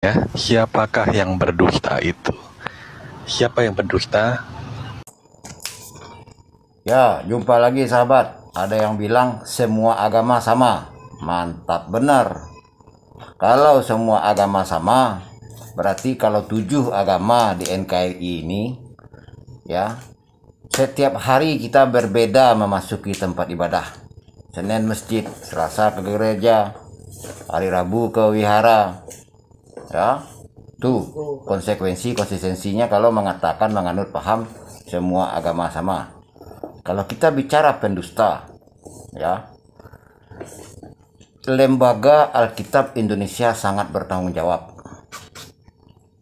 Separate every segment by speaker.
Speaker 1: Ya, siapakah yang berdusta itu? Siapa yang berdusta?
Speaker 2: Ya, jumpa lagi sahabat. Ada yang bilang semua agama sama. Mantap, benar. Kalau semua agama sama, berarti kalau 7 agama di NKRI ini, ya, setiap hari kita berbeda memasuki tempat ibadah. Senin masjid, Selasa ke gereja, hari Rabu ke wihara. Ya, tuh konsistensinya kalau mengatakan menganut paham semua agama sama. Kalau kita bicara pendusta, ya, Lembaga Alkitab Indonesia sangat bertanggung jawab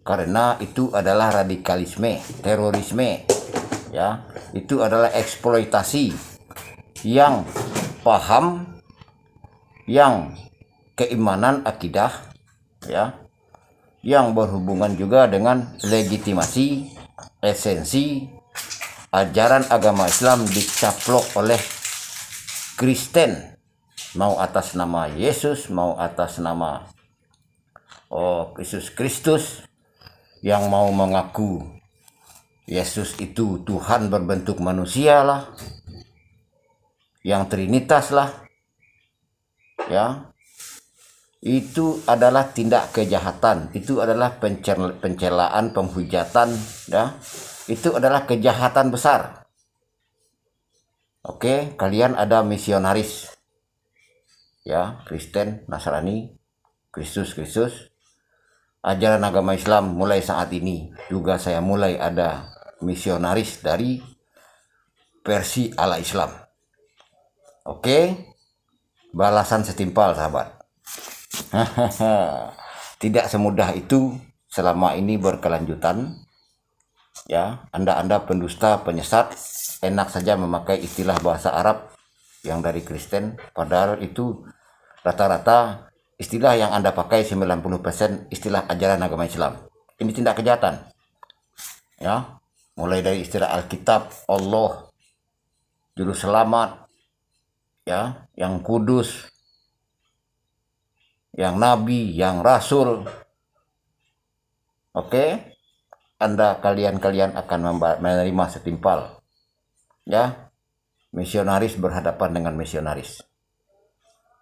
Speaker 2: karena itu adalah radikalisme, terorisme, ya, itu adalah eksploitasi yang paham, yang keimanan akidah, ya, yang berhubungan juga dengan legitimasi esensi ajaran agama Islam dicaplok oleh Kristen, mau atas nama Yesus, mau atas nama Yesus Kristus, yang mau mengaku Yesus itu Tuhan berbentuk manusia lah, yang Trinitas lah, ya, itu adalah tindak kejahatan, itu adalah pencelaan, penghujatan, ya, itu adalah kejahatan besar. Oke, kalian ada misionaris, ya, Kristen, Nasrani, Kristus, ajaran agama Islam mulai saat ini juga saya mulai ada misionaris dari versi ala Islam. Oke, balasan setimpal sahabat. Tidak semudah itu selama ini berkelanjutan, ya. Anda pendusta, penyesat, enak saja memakai istilah bahasa Arab yang dari Kristen, padahal itu rata-rata istilah yang Anda pakai 90% istilah ajaran agama Islam. Ini tindak kejahatan, ya, mulai dari istilah Alkitab, Allah, juru selamat, ya, yang kudus, yang nabi, yang rasul. Oke, kalian akan menerima setimpal, ya. Misionaris berhadapan dengan misionaris.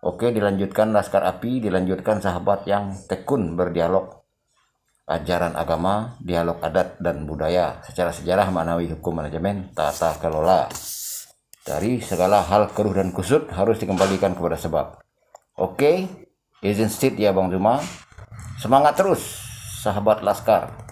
Speaker 2: Oke, dilanjutkan Laskar Api, dilanjutkan sahabat yang tekun berdialog ajaran agama, dialog adat dan budaya secara sejarah, maknawi, hukum, manajemen, tata kelola. Dari segala hal keruh dan kusut harus dikembalikan kepada sebab. Oke, izin stit ya Bang Zuma. Semangat terus sahabat Laskar.